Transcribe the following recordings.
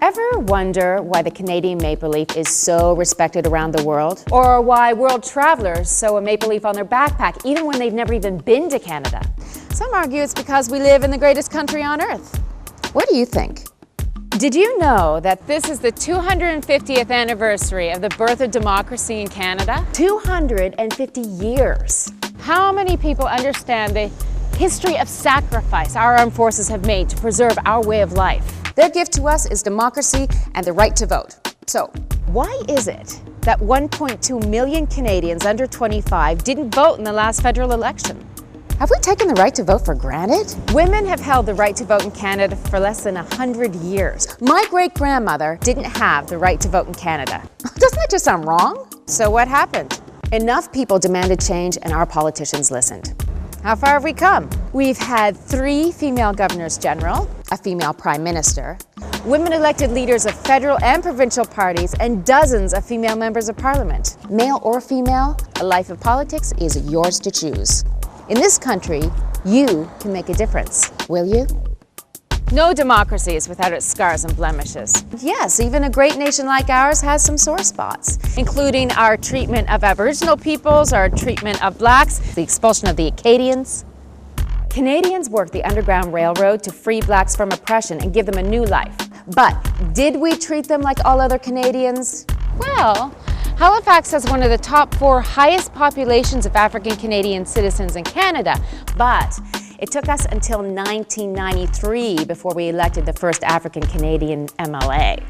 Ever wonder why the Canadian maple leaf is so respected around the world? Or why world travelers sew a maple leaf on their backpack even when they've never even been to Canada? Some argue it's because we live in the greatest country on earth. What do you think? Did you know that this is the 250th anniversary of the birth of democracy in Canada? 250 years. How many people understand the history of sacrifice our armed forces have made to preserve our way of life? Their gift to us is democracy and the right to vote. So, why is it that 1.2 million Canadians under 25 didn't vote in the last federal election? Have we taken the right to vote for granted? Women have held the right to vote in Canada for less than 100 years. My great-grandmother didn't have the right to vote in Canada. Doesn't that just sound wrong? So what happened? Enough people demanded change and our politicians listened. How far have we come? We've had 3 female governors general, a female prime minister, women elected leaders of federal and provincial parties, and dozens of female members of parliament. Male or female, a life of politics is yours to choose. In this country, you can make a difference. Will you? No democracy is without its scars and blemishes. Yes, even a great nation like ours has some sore spots, including our treatment of Aboriginal peoples, our treatment of blacks, the expulsion of the Acadians. Canadians worked the Underground Railroad to free blacks from oppression and give them a new life. But did we treat them like all other Canadians? Well, Halifax has one of the top 4 highest populations of African Canadian citizens in Canada, but it took us until 1993 before we elected the first African Canadian MLA.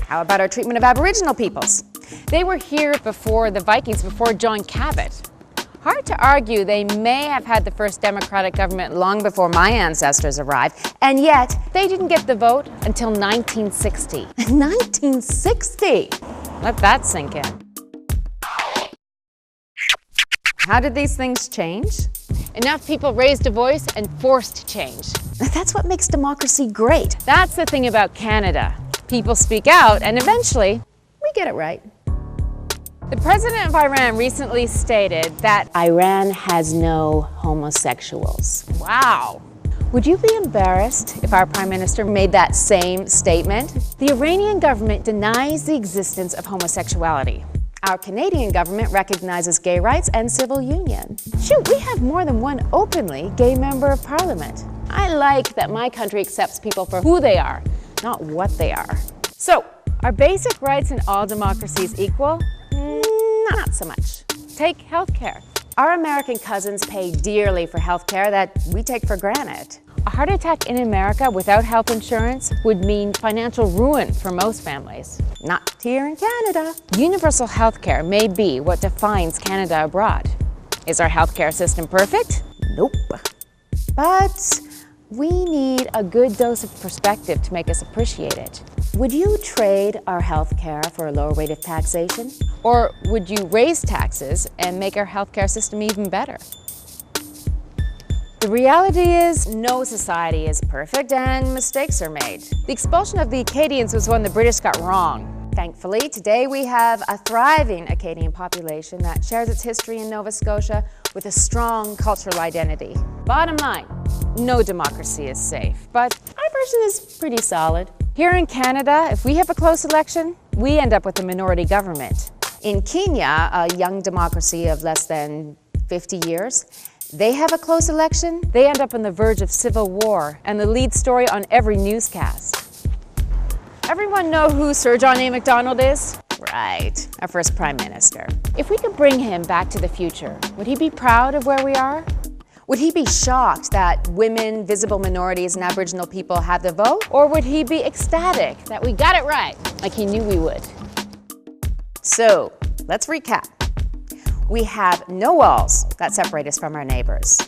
How about our treatment of Aboriginal peoples? They were here before the Vikings, before John Cabot. Hard to argue they may have had the first democratic government long before my ancestors arrived, and yet they didn't get the vote until 1960. 1960! Let that sink in. How did these things change? Enough people raised a voice and forced change. That's what makes democracy great. That's the thing about Canada. People speak out, and eventually, we get it right. The president of Iran recently stated that Iran has no homosexuals. Wow. Would you be embarrassed if our prime minister made that same statement? The Iranian government denies the existence of homosexuality. Our Canadian government recognizes gay rights and civil union. Shoot, we have more than one openly gay member of parliament. I like that my country accepts people for who they are, not what they are. So, are basic rights in all democracies equal? Not so much. Take healthcare. Our American cousins pay dearly for healthcare that we take for granted. A heart attack in America without health insurance would mean financial ruin for most families. Not here in Canada. Universal healthcare may be what defines Canada abroad. Is our healthcare system perfect? Nope. But we need a good dose of perspective to make us appreciate it. Would you trade our healthcare for a lower rate of taxation? Or would you raise taxes and make our healthcare system even better? The reality is, no society is perfect and mistakes are made. The expulsion of the Acadians was one the British got wrong. Thankfully, today we have a thriving Acadian population that shares its history in Nova Scotia with a strong cultural identity. Bottom line, no democracy is safe, but our version is pretty solid. Here in Canada, if we have a close election, we end up with a minority government. In Kenya, a young democracy of less than 50 years, they have a close election, they end up on the verge of civil war and the lead story on every newscast. Everyone know who Sir John A. Macdonald is? Right, our first prime minister. If we could bring him back to the future, would he be proud of where we are? Would he be shocked that women, visible minorities, and Aboriginal people have the vote? Or would he be ecstatic that we got it right, like he knew we would? So, let's recap. We have no walls that separate us from our neighbors.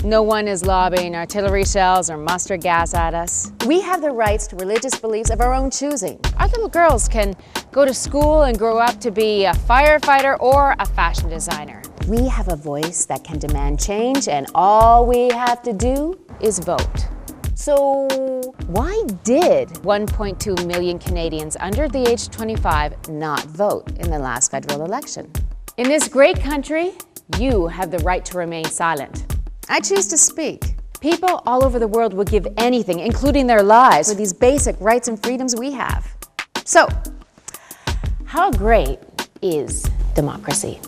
No one is lobbing artillery shells or mustard gas at us. We have the rights to religious beliefs of our own choosing. Our little girls can go to school and grow up to be a firefighter or a fashion designer. We have a voice that can demand change, and all we have to do is vote. So why did 1.2 million Canadians under the age of 25 not vote in the last federal election? In this great country, you have the right to remain silent. I choose to speak. People all over the world would give anything, including their lives, for these basic rights and freedoms we have. So, how great is democracy?